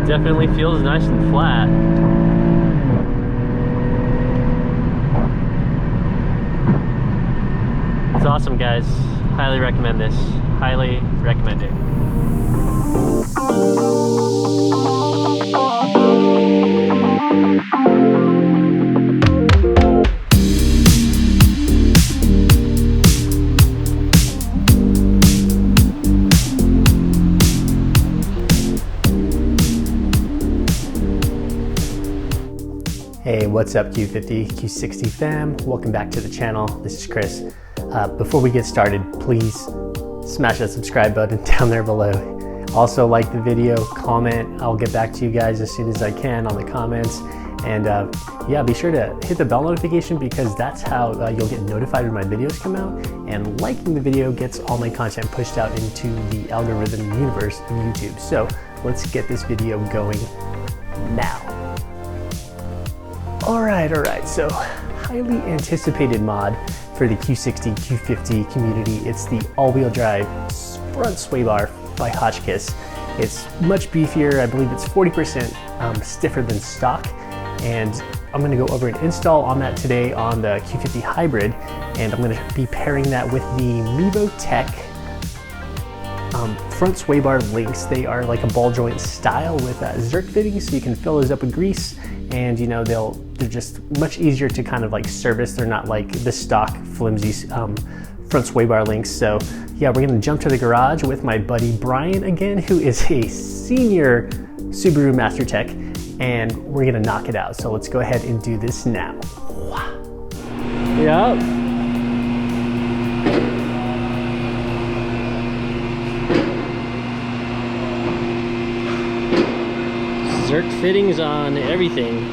Definitely feels nice and flat. It's awesome, guys. Highly recommend this. Highly recommend it. Hey, what's up Q50 Q60 fam? Welcome back to the channel. This is Chris. Before we get started, please smash that subscribe button down there below. Also like the video, comment. I'll get back to you guys as soon as I can on the comments. And yeah, be sure to hit the bell notification because that's how you'll get notified when my videos come out. And liking the video gets all my content pushed out into the algorithm universe of YouTube. So let's get this video going now. All right, so highly anticipated mod for the Q60 Q50 community. It's the all-wheel drive front sway bar by Hotchkis. It's much beefier. I believe it's 40% stiffer than stock. And I'm gonna go over an install on that today on the Q50 Hybrid. And I'm gonna be pairing that with the Mevotech front sway bar links. They are like a ball joint style with zerk fittings, so you can fill those up with grease. And you know, they're just much easier to kind of like service. They're not like the stock flimsy front sway bar links. So yeah, we're gonna jump to the garage with my buddy Brian again, who is a senior Subaru Master Tech, and we're gonna knock it out. So let's go ahead and do this now. Yep. Zerk fittings on everything.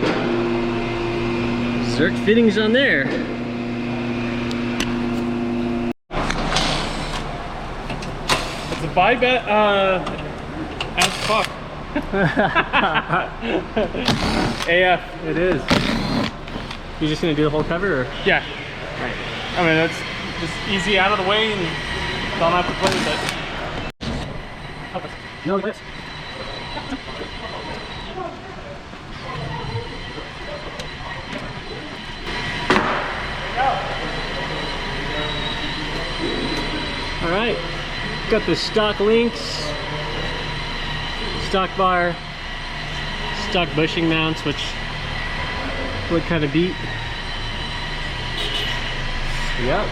Zerk fittings on there. It's a vibe as fuck. AF. It is. You just gonna do the whole cover, or? Yeah. Right. I mean, it's just easy out of the way and don't have to play with it. No, this. All right, got the stock links, stock bar, stock bushing mounts, which look kind of beat. Yep.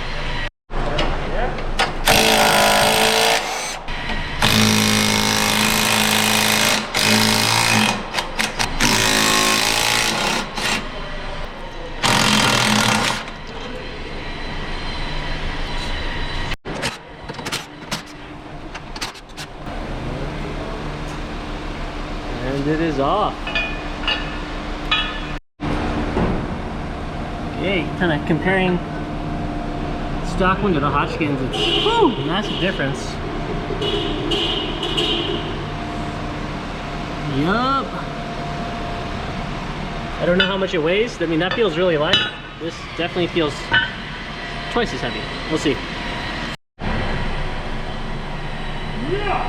And it is off. Okay, kind of comparing stock one to the Hotchkins, it's a massive difference. Yup. I don't know how much it weighs. I mean, that feels really light. This definitely feels twice as heavy. We'll see. Yeah.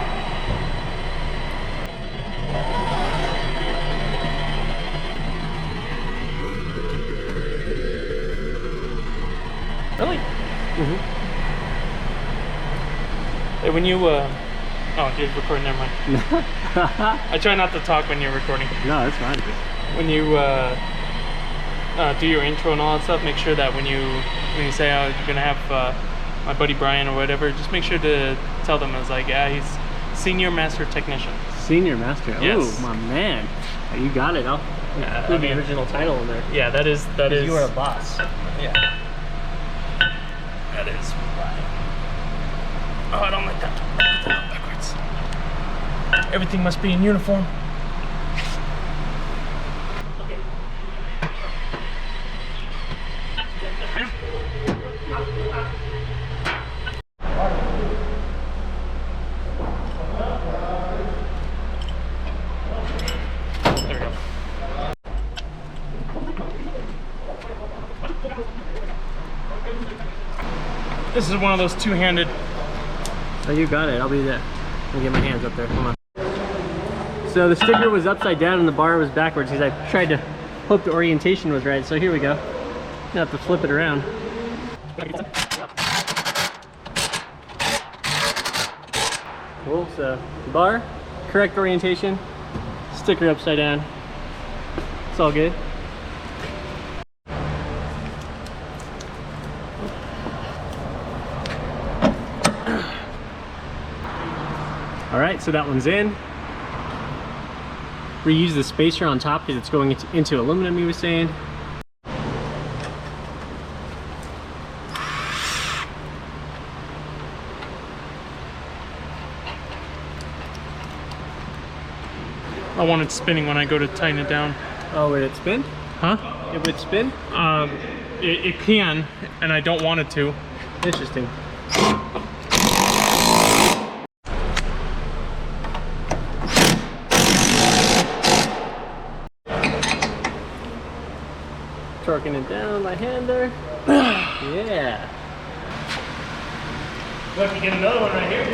Really? Mm-hmm. Hey, when you oh, you're recording, never mind. I try not to talk when you're recording. No, that's fine. When you do your intro and all that stuff, make sure that when you say, oh, you're gonna have my buddy Brian or whatever, just make sure to tell them it's like, yeah, he's senior master technician. Senior master. Yes. Oh, my man. You got it. I'll include the original title in there. Yeah, that is. You are a boss. Yeah. That is right. Oh, I don't like that. Backwards. Everything must be in uniform. There we go. This is one of those two-handed. Oh, you got it. I'll be there. I'll get my hands up there. Come on. So the sticker was upside down and the bar was backwards because I tried to hope the orientation was right. So here we go. Now have to flip it around. Cool, so the bar, correct orientation, sticker upside down. It's all good. All right, so that one's in. Reuse the spacer on top because it's going into aluminum, he was saying. I want it spinning when I go to tighten it down. Oh, would it spin? Huh? It would spin? It can, and I don't want it to. Interesting. Torquing it down by hand there. Yeah. Look, you get another one right here.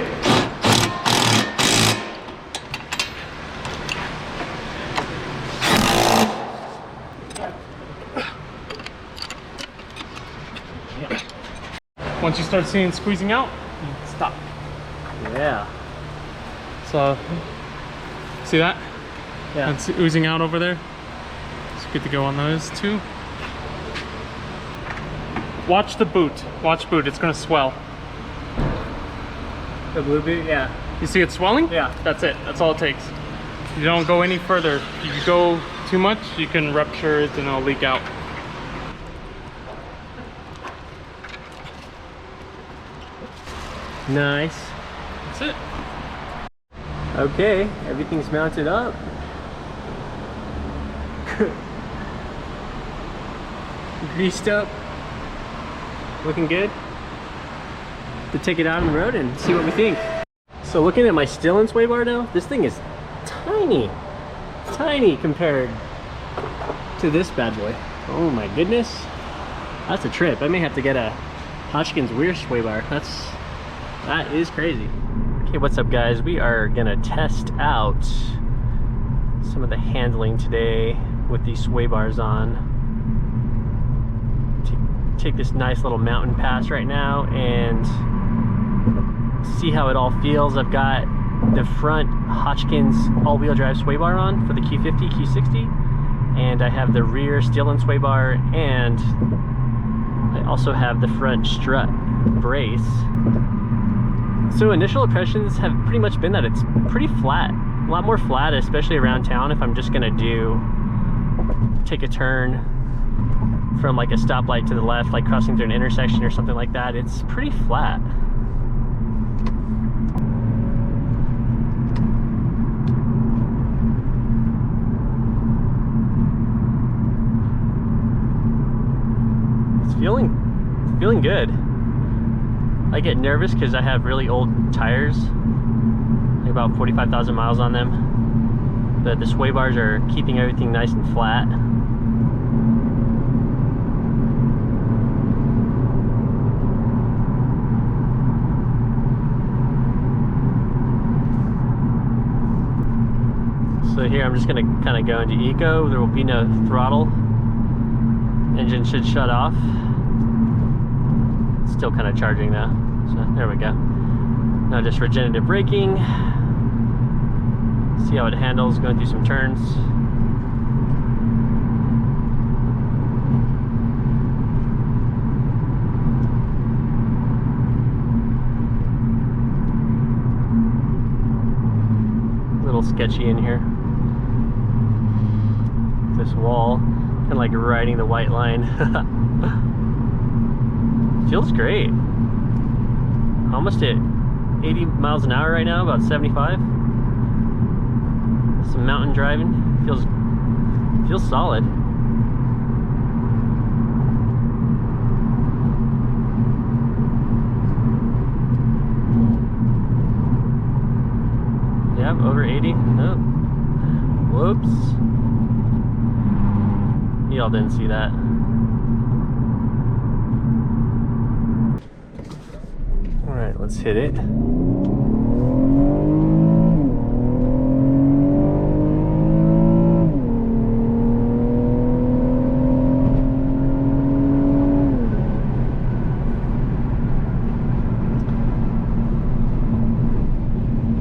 Once you start seeing squeezing out, you stop. Yeah. So, see that? Yeah. It's oozing out over there. It's good to go on those too. Watch the boot. Watch boot. It's gonna swell. The blue boot, yeah. You see it swelling? Yeah. That's it. That's all it takes. You don't go any further. If you go too much, you can rupture it and it'll leak out. Nice. That's it. Okay, everything's mounted up. Greased up. Looking good. To take it out on the road and see what we think. So looking at my Stillin sway bar now, this thing is tiny. Tiny compared to this bad boy. Oh my goodness. That's a trip. I may have to get a Hotchkis rear sway bar. That is crazy. Okay, what's up guys? We are gonna test out some of the handling today with these sway bars on. Take this nice little mountain pass right now and see how it all feels. I've got the front Hotchkis all-wheel drive sway bar on for the Q50 Q60, and I have the rear Stillin sway bar, and I also have the front strut brace. So initial impressions have pretty much been that it's pretty flat, a lot more flat, especially around town. If I'm just gonna take a turn from like a stoplight to the left, like crossing through an intersection or something like that, it's pretty flat. It's feeling good. I get nervous because I have really old tires, like about 45,000 miles on them. The sway bars are keeping everything nice and flat. So here I'm just going to kind of go into eco. There will be no throttle. Engine should shut off. It's still kind of charging though. So there we go. Now just regenerative braking. See how it handles going through some turns. A little sketchy in here. This wall, kind of like riding the white line. Feels great. Almost at 80 miles an hour right now, about 75. Some mountain driving. Feels solid. Yep, over 80. Oh. Whoops. Y'all didn't see that. Alright, let's hit it.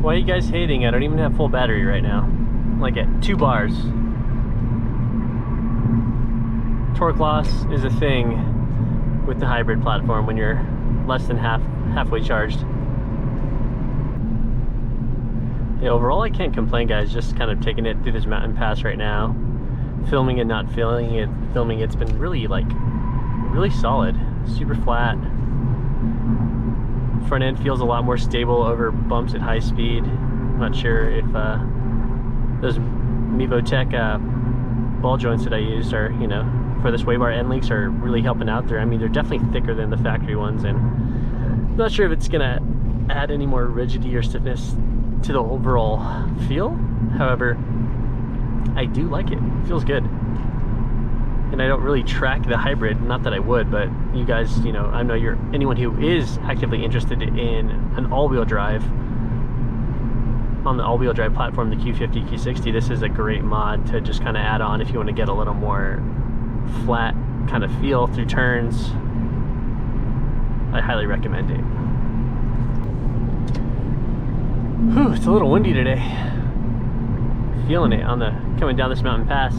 Why are you guys hating? I don't even have full battery right now. Like at 2 bars. Torque loss is a thing with the hybrid platform when you're less than halfway charged. Yeah, overall I can't complain, guys. Just kind of taking it through this mountain pass right now. Filming it, not filming it. Filming it's been really really solid. Super flat. Front end feels a lot more stable over bumps at high speed. I'm not sure if those Mevotech ball joints that I used are, you know, for the sway bar end links are really helping out there. I mean, they're definitely thicker than the factory ones, and I'm not sure if it's gonna add any more rigidity or stiffness to the overall feel. However, I do like it. It feels good. And I don't really track the hybrid, not that I would, but you guys, you know, I know anyone who is actively interested in an all-wheel drive, on the all-wheel drive platform, the Q50 Q60, this is a great mod to just kind of add on if you want to get a little more flat kind of feel through turns. I highly recommend it. Whew, it's a little windy today. Feeling it on the coming down this mountain pass.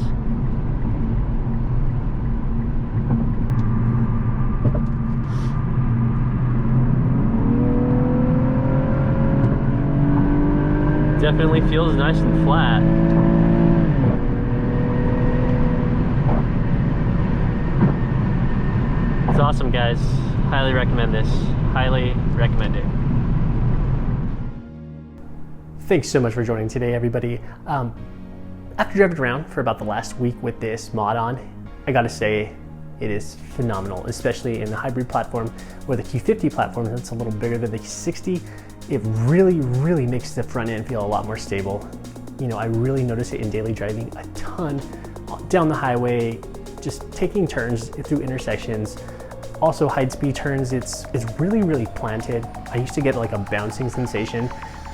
Definitely feels nice and flat. It's awesome, guys. Highly recommend this. Highly recommend it. Thanks so much for joining today, everybody. After driving around for about the last week with this mod on, I gotta say it is phenomenal, especially in the hybrid platform or the Q50 platform that's a little bigger than the Q60. It really makes the front end feel a lot more stable. You know, I really notice it in daily driving a ton down the highway, just taking turns through intersections. Also high speed turns, it's really planted. I used to get like a bouncing sensation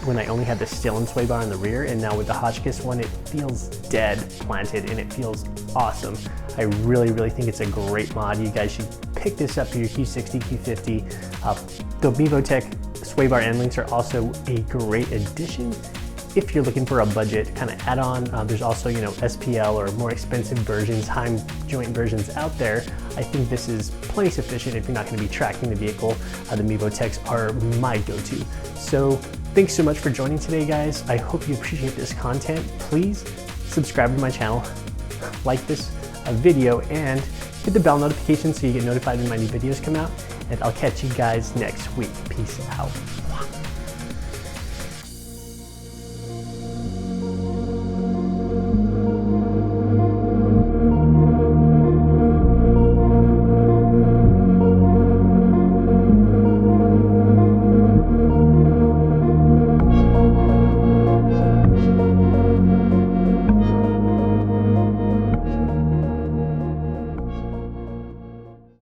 when I only had the still and sway bar in the rear, and now with the Hotchkis one, it feels dead planted and it feels awesome. I really think it's a great mod. You guys should pick this up for your Q60, Q50. The Mevotech sway bar end links are also a great addition if you're looking for a budget kind of add-on. There's also, you know, SPL or more expensive versions, Heim joint versions out there. I think this is plenty sufficient if you're not going to be tracking the vehicle. The Mevotechs are my go-to. So thanks so much for joining today, guys. I hope you appreciate this content. Please subscribe to my channel, like this video, and hit the bell notification so you get notified when my new videos come out. And I'll catch you guys next week. Peace out.